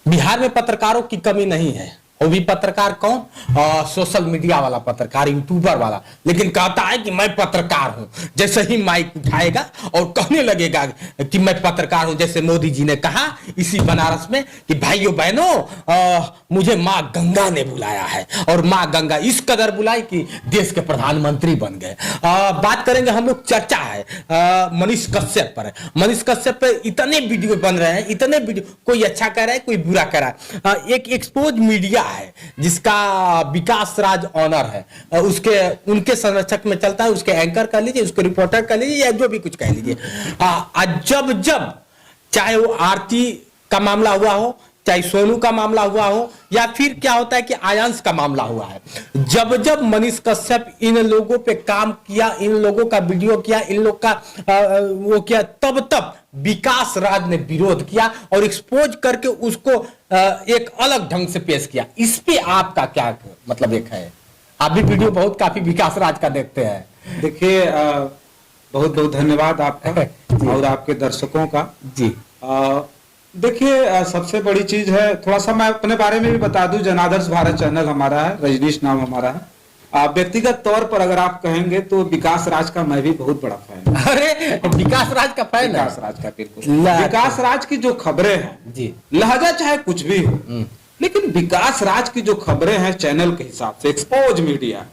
बिहार में पत्रकारों की कमी नहीं है। वो भी पत्रकार कौन? सोशल मीडिया वाला पत्रकार, यूट्यूबर वाला, लेकिन कहता है कि मैं पत्रकार हूं। जैसे ही माइक उठाएगा और कहने लगेगा कि मैं पत्रकार हूं, जैसे मोदी जी ने कहा इसी बनारस में कि भाइयों बहनों मुझे मां गंगा ने बुलाया है, और मां गंगा इस कदर बुलाई कि देश के प्रधानमंत्री बन गए। बात करेंगे हम लोग, चर्चा है मनीष कश्यप पर। मनीष कश्यप पे इतने वीडियो बन रहे हैं, इतने वीडियो, कोई अच्छा कह रहा है, कोई बुरा कह रहा है। एक एक्सपोज मीडिया है जिसका विकास राज ऑनर है, उसके उनके संरक्षक में चलता है। उसके एंकर कह लीजिए, उसके रिपोर्टर कह लीजिए, या जो भी कुछ कह लीजिए। जब जब चाहे वो आरती का मामला हुआ हो, चाहे सोनू का मामला हुआ हो, या फिर क्या होता है कि आयांश का मामला हुआ है, जब जब मनीष कश्यप इन लोगों पे काम किया, इन लोगों का वीडियो किया, इन लोग का वो किया, तब तब विकास राज ने विरोध किया और एक्सपोज करके उसको एक अलग ढंग से पेश किया। इस पे आपका क्या मतलब एक है? आप भी वीडियो बहुत काफी विकास राज का देखते हैं। देखिए, बहुत बहुत धन्यवाद आपका और आपके दर्शकों का जी। देखिए, सबसे बड़ी चीज है, थोड़ा सा मैं अपने बारे में भी बता दूं। जनादर्श भारत चैनल हमारा है, रजनीश नाम हमारा है। व्यक्तिगत तौर पर अगर आप कहेंगे तो विकास राज का मैं भी बहुत बड़ा फैन हूं। अरे विकास राज का फैन है? विकास राज का बिल्कुल। विकास राज की जो खबरें हैं जी, लहजा चाहे कुछ भी हो, लेकिन विकास राज की जो खबरें हैं चैनल के हिसाब से, एक्सपोज मीडिया,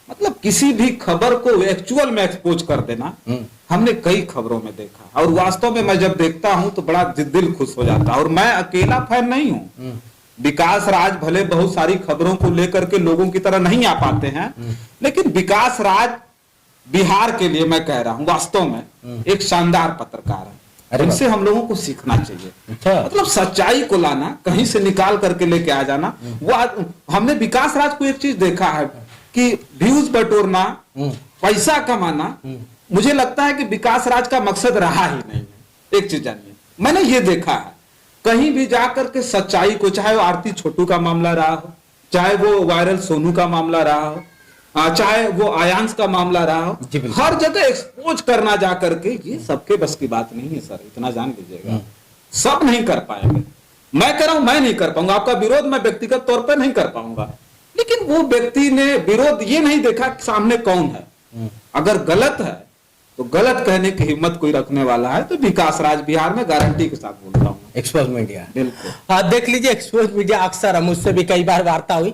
मतलब किसी भी खबर को एक्चुअल में एक्सपोज कर देना, हमने कई खबरों में देखा। और वास्तव में मैं जब देखता हूं तो बड़ा दिल खुश हो जाता है। और मैं अकेला फैन नहीं हूं। विकास राज भले बहुत सारी खबरों को लेकर के लोगों की तरह नहीं आ पाते हैं, लेकिन विकास राज बिहार के लिए, मैं कह रहा हूं, वास्तव में एक शानदार पत्रकार है। इनसे हम लोगों को सीखना चाहिए। मतलब सच्चाई को लाना, कहीं से निकाल करके लेके आ जाना। वो हमने विकास राज को एक चीज देखा है कि व्यूज बटोरना, पैसा कमाना, मुझे लगता है कि विकास राज का मकसद रहा ही नहीं है। एक चीज जानिए, मैंने ये देखा है, कहीं भी जाकर के सच्चाई को, चाहे वो आरती छोटू का मामला रहा हो, चाहे वो वायरल सोनू का मामला रहा हो, चाहे वो आयांश का मामला रहा हो, हर जगह एक्सपोज करना जाकर के, ये सबके बस की बात नहीं है सर, इतना जान लीजिएगा। सब नहीं कर पाएंगे। मैं कह रहा हूं, मैं नहीं कर पाऊंगा। आपका विरोध मैं व्यक्तिगत तौर पर नहीं कर पाऊंगा, लेकिन वो व्यक्ति ने विरोध ये नहीं देखा कि सामने कौन है। अगर गलत है तो गलत कहने की हिम्मत कोई रखने वाला है तो विकास राज बिहार में गारंटी के साथ बोलता हूँ। एक्सपोज मीडिया बिल्कुल। देख लीजिए, एक्सपोज मीडिया अक्सर मुझसे भी कई बार वार्ता हुई,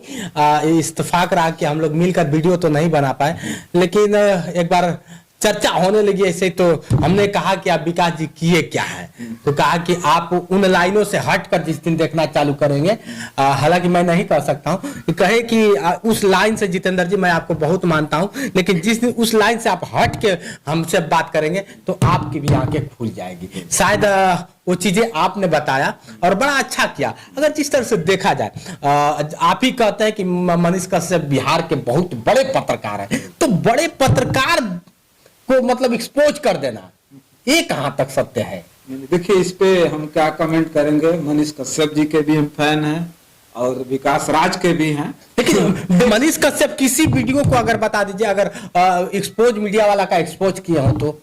इत्तेफाक रहा कि हम लोग मिलकर वीडियो तो नहीं बना पाए, लेकिन एक बार चर्चा होने लगी ऐसे, तो हमने कहा कि आप विकास जी किए क्या है, तो कहा कि आप उन लाइनों से हटकर जिस दिन देखना चालू करेंगे, हालांकि मैं नहीं कह सकता हूं, कहे कि उस लाइन से, जितेंद्र जी मैं आपको बहुत मानता हूं, लेकिन जिस दिन उस लाइन से आप हट के हमसे बात करेंगे तो आपकी भी आंखें खुल जाएगी। शायद वो चीजें आपने बताया और बड़ा अच्छा किया। अगर जिस तरह से देखा जाए, आप ही कहते हैं कि मनीष कश्यप बिहार के बहुत बड़े पत्रकार हैं, तो बड़े पत्रकार को मतलब एक्सपोज कर देना, ये कहां तक सत्य है? देखिए, इस पे हम क्या कमेंट करेंगे। मनीष कश्यप जी के भी हम फैन हैं और विकास राज के भी हैं, लेकिन मनीष कश्यप किसी वीडियो को अगर बता दीजिए, अगर एक्सपोज मीडिया वाला का एक्सपोज किया हो तो?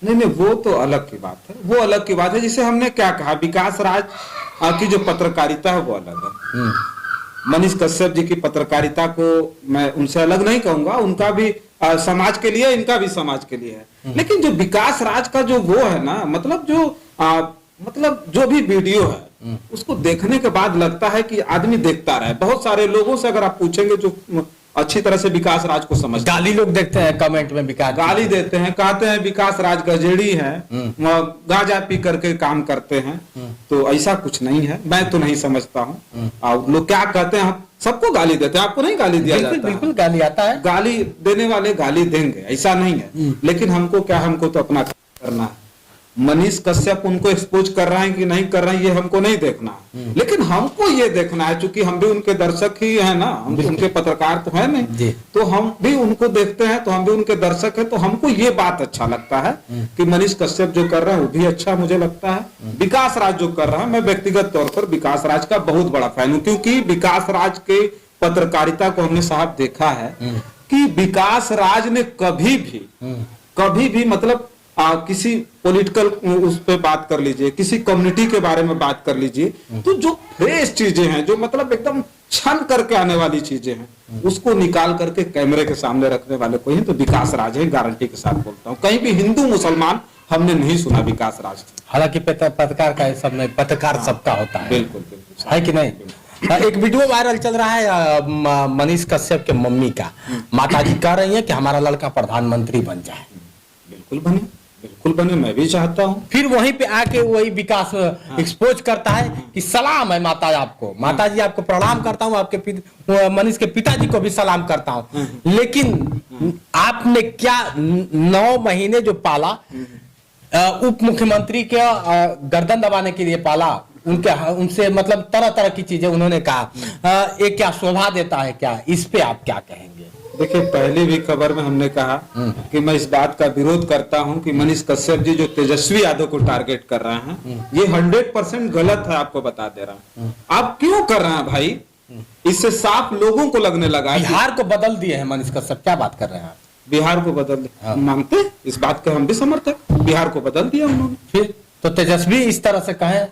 नहीं, वो तो अलग की बात है, वो अलग की बात है। जिसे हमने क्या कहा, विकास राज की जो पत्रकारिता है वो अलग है। मनीष कश्यप जी की पत्रकारिता को मैं उनसे अलग नहीं कहूंगा, उनका भी समाज के लिए, इनका भी समाज के लिए है। लेकिन जो विकास राज का जो वो है ना, मतलब जो भी वीडियो है, उसको देखने के बाद लगता है कि आदमी देखता रहे। बहुत सारे लोगों से अगर आप पूछेंगे जो अच्छी तरह से विकास राज को समझ, गाली लोग देखते हैं कमेंट में, विकास गाली देते हैं, कहते हैं विकास राज गजेड़ी है, गांजा पी करके काम करते हैं। तो ऐसा कुछ नहीं है, मैं तो नहीं समझता हूँ। और लोग क्या कहते हैं, सबको गाली देते हैं, आपको नहीं गाली दिया जाता? बिल्कुल गाली आता है, गाली देने वाले गाली देंगे, ऐसा नहीं है। लेकिन हमको क्या, हमको तो अपना करना है। मनीष कश्यप उनको एक्सपोज कर रहे हैं कि नहीं कर रहे हैं, ये हमको नहीं देखना है, लेकिन हमको ये देखना है, चूंकि हम भी उनके दर्शक ही है ना, हम भी उनके पत्रकार तो है नहीं, तो हम भी उनको देखते हैं, तो हम भी उनके दर्शक हैं। तो हमको ये बात अच्छा लगता है कि मनीष कश्यप जो कर रहे हैं वो भी अच्छा मुझे लगता है। विकास राज जो कर रहा है, मैं व्यक्तिगत तौर पर विकास राज का बहुत बड़ा फैन हूँ, क्योंकि विकास राज के पत्रकारिता को हमने साहब देखा है कि विकास राज ने कभी भी मतलब किसी पॉलिटिकल उस पे बात कर लीजिए, किसी कम्युनिटी के बारे में बात कर लीजिए, तो जो फ्रेश चीजें हैं, जो मतलब एकदम छन करके आने वाली चीजें हैं, उसको निकाल करके कैमरे के सामने रखने वाले कोई है तो विकास राज है, गारंटी के साथ बोलता हूँ। कहीं भी हिंदू मुसलमान हमने नहीं सुना विकास राज। हालांकि पत्रकार का सब में पत्रकार सबका होता है, बिल्कुल बिल्कुल, है कि नहीं। एक वीडियो वायरल चल रहा है मनीष कश्यप के मम्मी का, माताजी कह रही है कि हमारा लड़का प्रधानमंत्री बन जाए। बिल्कुल बने, बिल्कुल बने, मैं भी चाहता हूँ। फिर वहीं पे आके वही विकास एक्सपोज करता है कि सलाम है माता आपको, माता जी आपको प्रणाम करता हूँ, आपके मनीष के पिताजी को भी सलाम करता हूँ, लेकिन आपने क्या 9 महीने जो पाला, उप मुख्यमंत्री के गर्दन दबाने के लिए पाला, उनसे मतलब तरह तरह की चीजें उन्होंने कहा, ये क्या शोभा देता है क्या? इस पे आप क्या कहेंगे? देखिए, पहले भी खबर में हमने कहा कि मैं इस बात का विरोध करता हूं कि मनीष कश्यप जी जो तेजस्वी यादव को टारगेट कर रहे हैं, ये 100% गलत है। आपको बता दे रहा हूं। आप क्यों कर रहे हैं भाई? इससे साफ लोगों को लगने लगा बिहार को बदल दिए हैं मनीष कश्यप, क्या बात कर रहे हैं? बिहार को बदल दिया, मानते इस बात के हम भी समर्थक। बिहार को बदल दिया उन्होंने। फिर तो तेजस्वी इस तरह से कहे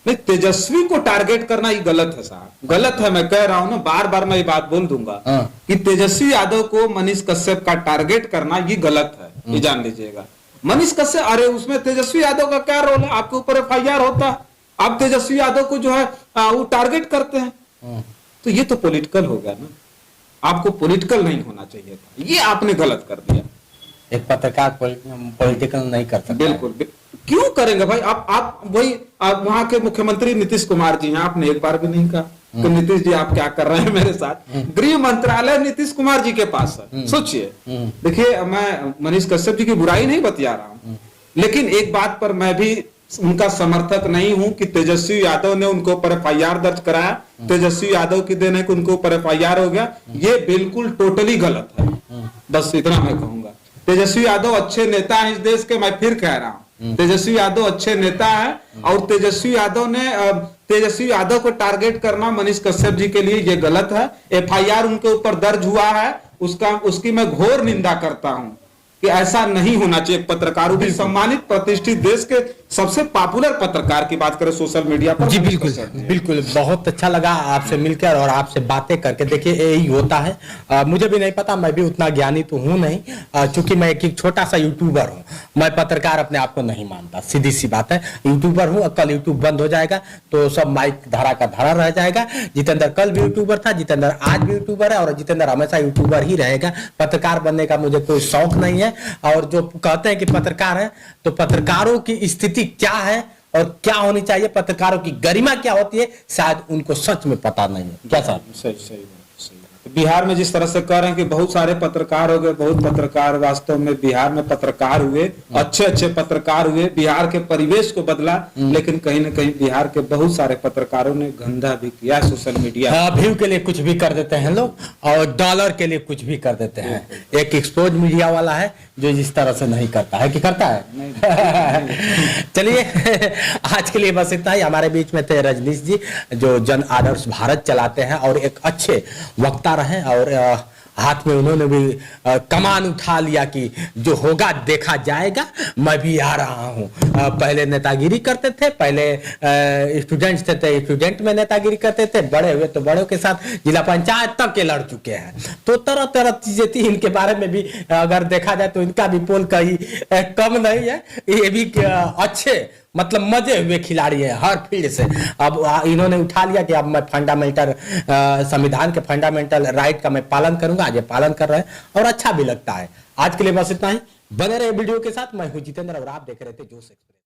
नहीं, तेजस्वी को टारगेट करना ये गलत है साहब, गलत है। मैं कह रहा हूं ना, बार बार मैं ये बात बोल दूंगा कि तेजस्वी यादव को मनीष कश्यप का टारगेट करना ये गलत है, ये जान लीजिएगा। मनीष कश्यप, अरे उसमें तेजस्वी यादव का क्या रोल है? आपके ऊपर FIR होता है, आप तेजस्वी यादव को जो है वो टारगेट करते हैं, तो ये तो पॉलिटिकल हो गया ना। आपको पॉलिटिकल नहीं होना चाहिए था, ये आपने गलत कर दिया। एक पत्रकार पॉलिटिकल नहीं कर सकता। बिल्कुल, क्यों करेंगे भाई? आप वही वहां के मुख्यमंत्री नीतीश कुमार जी हैं, आपने एक बार भी नहीं कहा कि नीतीश जी आप क्या कर रहे हैं मेरे साथ। गृह मंत्रालय नीतीश कुमार जी के पास है, सोचिए। देखिए, मैं मनीष कश्यप जी की बुराई नहीं बतिया रहा हूं, लेकिन एक बात पर मैं भी उनका समर्थक नहीं हूं कि तेजस्वी यादव ने उनको ऊपर FIR दर्ज कराया, तेजस्वी यादव की देने को उनको ऊपर FIR हो गया, ये बिल्कुल टोटली गलत है। बस इतना मैं कहूंगा। तेजस्वी यादव अच्छे नेता हैं इस देश के, मैं फिर कह रहा हूं, तेजस्वी यादव अच्छे नेता है, और तेजस्वी यादव को टारगेट करना मनीष कश्यप जी के लिए ये गलत है। FIR उनके ऊपर दर्ज हुआ है, उसकी मैं घोर निंदा करता हूं कि ऐसा नहीं होना चाहिए। पत्रकारों भी सम्मानित प्रतिष्ठित देश के सबसे पॉपुलर पत्रकार की बात करें सोशल मीडिया पर। जी बिल्कुल बिल्कुल, बहुत अच्छा लगा आपसे मिलकर और आपसे बातें करके। देखिए, यही होता है, मुझे भी नहीं पता, मैं भी उतना ज्ञानी तो हूं नहीं, चूंकि मैं एक छोटा सा यूट्यूबर हूं, मैं पत्रकार अपने आप को नहीं मानता, सीधी सी बात है। यूट्यूबर हूं, कल यूट्यूब बंद हो जाएगा तो सब माइक धरा का धरा रह जाएगा। जितेंद्र कल भी यूट्यूबर था, जितेंद्र आज भी यूट्यूबर है, और जितेंद्र हमेशा यूट्यूबर ही रहेगा। पत्रकार बनने का मुझे कोई शौक नहीं है। और जो कहते हैं कि पत्रकार है, तो पत्रकारों की स्थिति क्या है और क्या होनी चाहिए, पत्रकारों की गरिमा क्या होती है, शायद उनको सच में पता नहीं है। क्या साहब? सही सही बात। बिहार में जिस तरह से कह रहे हैं कि बहुत सारे पत्रकार हो गए, बहुत पत्रकार वास्तव में बिहार में पत्रकार हुए, अच्छे अच्छे पत्रकार हुए, बिहार के परिवेश को बदला, लेकिन कहीं ना कहीं बिहार के बहुत सारे पत्रकारों ने गंदा भी किया सोशल मीडिया। व्यू के लिए कुछ भी कर देते हैं लोग, और डॉलर के लिए कुछ भी कर देते हैं। एक एक्सपोज मीडिया वाला है जो इस तरह से नहीं करता है, कि करता है? चलिए, आज के लिए बस इतना ही। हमारे बीच में थे रजनीश जी, जो जन आदर्श भारत चलाते हैं और एक अच्छे वक्ता रहे, और हाथ में उन्होंने भी कमान उठा लिया कि जो होगा देखा जाएगा, मैं भी आ रहा हूं। पहले नेतागिरी करते थे, पहले स्टूडेंट्स थे, स्टूडेंट में नेतागिरी करते थे, बड़े हुए तो बड़ों के साथ जिला पंचायत तक के लड़ चुके हैं। तो तरह तरह चीजें थी, इनके बारे में भी अगर देखा जाए तो इनका भी पोल कहीं कम नहीं है। ये भी अच्छे मतलब मजे हुए खिलाड़ी है हर फील्ड से। अब इन्होंने उठा लिया कि अब मैं फंडामेंटल संविधान के फंडामेंटल राइट का मैं पालन करूंगा, आज ये पालन कर रहे हैं और अच्छा भी लगता है। आज के लिए बस इतना ही। बने रहे वीडियो के साथ। मैं हूं जितेंद्र और आप देख रहे थे जोश एक्सप्रेस।